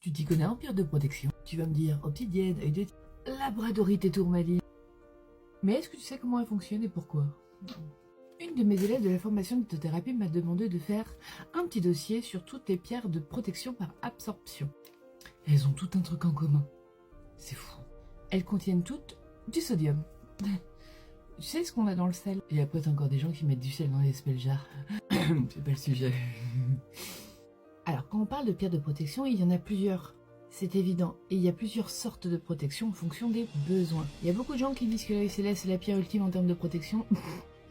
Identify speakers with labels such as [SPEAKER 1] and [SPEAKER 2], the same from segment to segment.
[SPEAKER 1] Tu t'y connais en pierre de protection. Tu vas me dire obsidienne, œil de tigre, labradorite et tourmaline. Mais est-ce que tu sais comment elle fonctionne et pourquoi? Une de mes élèves de la formation de lithothérapie m'a demandé de faire un petit dossier sur toutes les pierres de protection par absorption. Elles ont tout un truc en commun. C'est fou. Elles contiennent toutes du sodium. Tu sais ce qu'on a dans le sel? Et après t'as encore des gens qui mettent du sel dans les spell jars. C'est pas le sujet. Alors quand on parle de pierres de protection, il y en a plusieurs. C'est évident. Et il y a plusieurs sortes de protection en fonction des besoins. Il y a beaucoup de gens qui disent que l'œil céleste est la pierre ultime en termes de protection.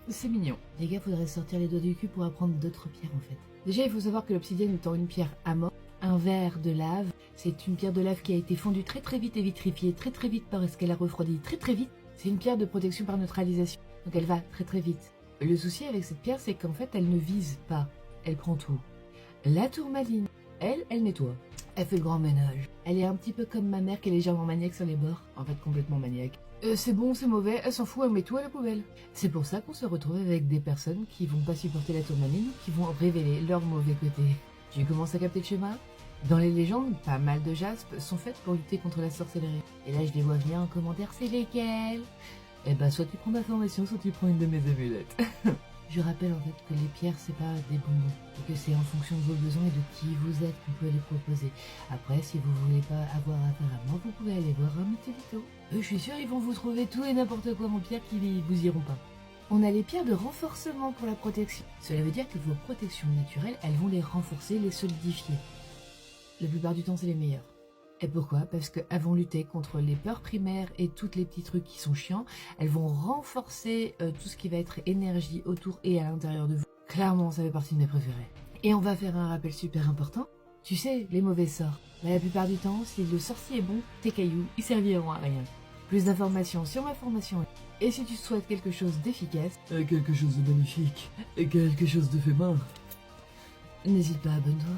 [SPEAKER 1] C'est mignon. Les gars, faudrait sortir les doigts du cul pour apprendre d'autres pierres en fait. Déjà, il faut savoir que l'obsidienne étant une pierre amorphe, un verre de lave, c'est une pierre de lave qui a été fondue très très vite et vitrifiée très vite parce qu'elle a refroidi très vite. C'est une pierre de protection par neutralisation, donc elle va très vite. Le souci avec cette pierre, c'est qu'en fait, elle ne vise pas, elle prend tout. La tourmaline, elle nettoie. Elle fait le grand ménage. Elle est un petit peu comme ma mère qui est légèrement maniaque sur les bords, en fait complètement maniaque. C'est bon, c'est mauvais, elle s'en fout, elle met tout à la poubelle. C'est pour ça qu'on se retrouve avec des personnes qui vont pas supporter la tourmaline ou qui vont révéler leur mauvais côté. Tu commences à capter le schéma? Dans les légendes, pas mal de jaspes sont faites pour lutter contre la sorcellerie. Et là, je les vois venir en commentaire, c'est lesquelles? Eh ben, soit tu prends ma formation, soit tu prends une de mes amulettes. Je rappelle en fait que les pierres, c'est pas des bonbons. Et que c'est en fonction de vos besoins et de qui vous êtes qu'on peut les proposer. Après, si vous voulez pas avoir affaire à moi, vous pouvez aller voir un Mitelito. Je suis sûre, ils vont vous trouver tout et n'importe quoi en pierre qui vous iront pas. On a les pierres de renforcement pour la protection. Cela veut dire que vos protections naturelles, elles vont les renforcer, les solidifier. La plupart du temps, c'est les meilleures. Et pourquoi? Parce qu'elles vont lutter contre les peurs primaires et tous les petits trucs qui sont chiants. Elles vont renforcer tout ce qui va être énergie autour et à l'intérieur de vous. Clairement, ça fait partie de mes préférés. Et on va faire un rappel super important. Tu sais, les mauvais sorts. Bah, la plupart du temps, si le sorcier est bon, tes cailloux, ils serviront à rien. Plus d'informations sur ma formation. Et si tu souhaites quelque chose d'efficace,
[SPEAKER 2] Quelque chose de magnifique, et quelque chose de fait main.
[SPEAKER 1] n'hésite pas à abonner-toi.